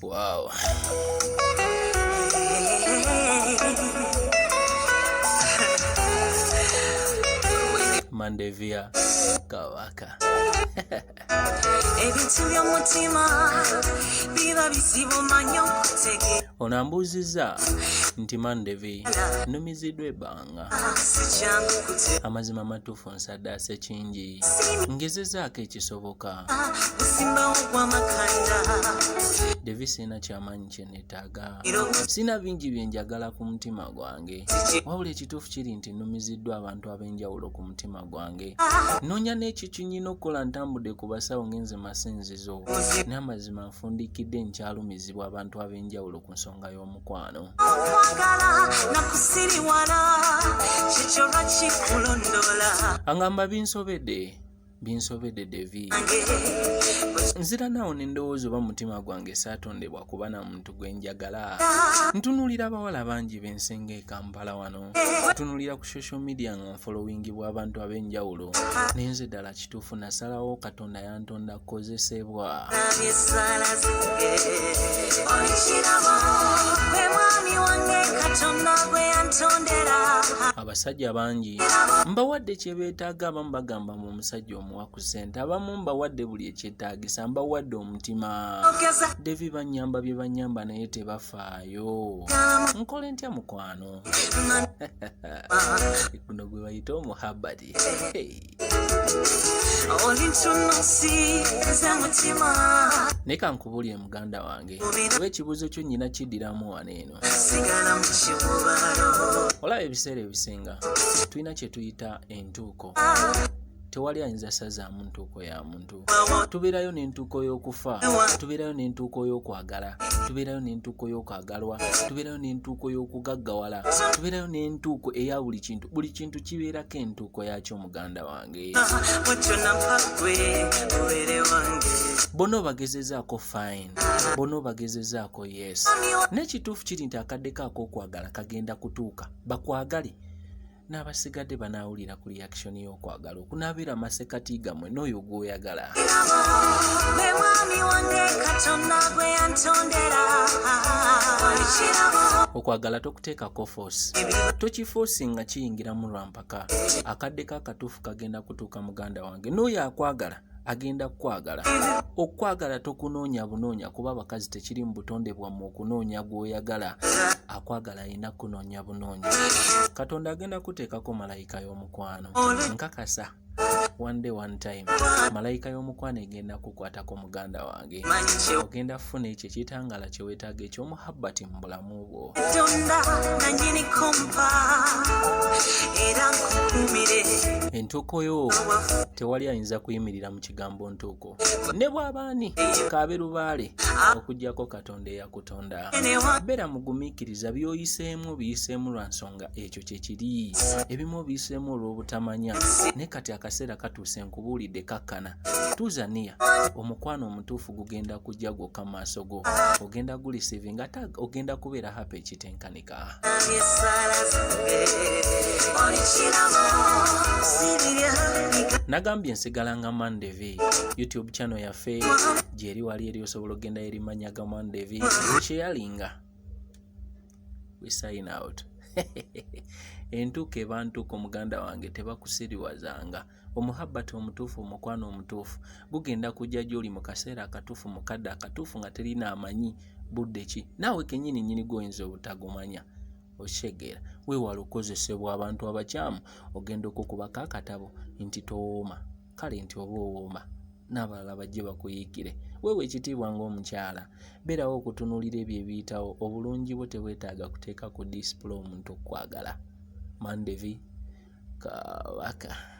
Wow. Mandevia Kawaka. Onambuziza nti Mandevi numiziddwa ebbanga amazima matuufu nsaddaase kingi ngezezaako ekisoboka Devi sina kyamaanyi kye neetaaga sina bingi bye njagala ku mutima gwange wabula ekituufu kiri nti numiziddwa abantu ab'enjawulo ku mutima gwange noonya n'ekyo nyina okukola ntambudde ku basawo ngenze masinzizo n'amazima nfundikidde nkyalumizibwa abantu ab'enjawulo ku nsonga y'omukwano angamba binsobedde Devi nzira naawo n'endowooza oba mutima gwange saatondebwa kuba na muntu gwe njagala ntunuulira abawala bangi b'ensenga e Kampala wano ntunuulira ku social media nga nfolowingibwa abantu ab'enjawulo naye nze ddala kituufu nasalawo Katonda yantonda kukozesebwa abasajja bangi mbawadde kye beetaaga abamu bagamba mu omusajja omuwa ku ssente abamu mbawadde buli ekyetaagisa mbawadde omutima Devi banyamba bye banyamba naye tebafaayo nkole ntya mukwano guno gwe bayita omuhabbati naye kankubulire muganda wange oba ekibuuzo kyo nnyina kiddiramu wano eno olaba ebiseera ebisinga tulina kye tuyita entuuko tewali ayinza sazaamu ntuuko ya muntu tubeerayo n'entuuko y'okufa tubeerayo n'entuuko y'okwagala tubeerayo n'entuuko y'okwagalwa tubeerayo n'entuuko y'okugaggawala tubeerayo n'entuuko eya buli kintu kibeerako entuuko yakyo muganda wange bonna obagezezaako fine bonna obagezezaako yes n'ekituufu kiri nti akadde kaako okwagala kagenda kutuuka bakwagale n'abasigadde banaawulira ku reaction y'okwagala okunaabeera amasekati gammwe n'oyo gw'oyagala okwagala tokuteekako force tokiforce nga kiyingira mu lwampaka akadde k'akatuufu kagenda kutuuka muganda wange n'oyo akwagala agenda kukwagala okwagala tokunoonya bunoonya kuba abakazi tekiri mu butonde bwammwe okunoonya gw'oyagala akwagala alina kunoonya bunoonya Katonda agenda kuteekako malayika y'omukwano nkakasa one day one time malayika y'omukwano egenda kukwatako muganda wange ogenda kufuna ekyo ekitangala kye weetaaga eky'omuhabbati mu bulamu bwo entuuko yo tewali ayinza kuyimirira mu kigambo ntuuko ne bw'abaani kaabe lubaale okuggyako Katonda eyakutonda bera migumikiliza by'oyiseemu biyiseemu lwa nsonga ekyo kye kiri ebimu obiyiseemu olw'obutamanya ne kati akaseera katuuse nkubuulidde kakkana tuzaniya omukwano omutuufu gugenda kujja gwokka mu maaso go ogenda gulisivinga ate ogenda kubeera hapa ekitenkanika nagambye nsigala nga Mandevi YouTube channel yaffe gyeri wali eri osobola ogenda erimanyaga Mandevi kyeyalinga we sign out entuuko eba ntuuko muganda wange tebakusiriwazanga omuhabbati omutuufu omukwano omutuufu gugenda kujja gy'oli mu kaseera akatuufu mu kadde akatuufu nga terina amanyi budde ki naawe kennyini nnyini goyinza obutagumanya okitegeera weewala okukozesebwa abantu abakyamu ogenda okukubako akatabo nti towooma kale nti oba owooma n'abalala bajje bakuyiikire weewe ekitiibwa ng'omukyala beerawo okutunuulira ebyo ebiyitawo obulungi bwo tebwetaaga kuteeka ku disipule omuntu okwagala Mandevi Kawaka.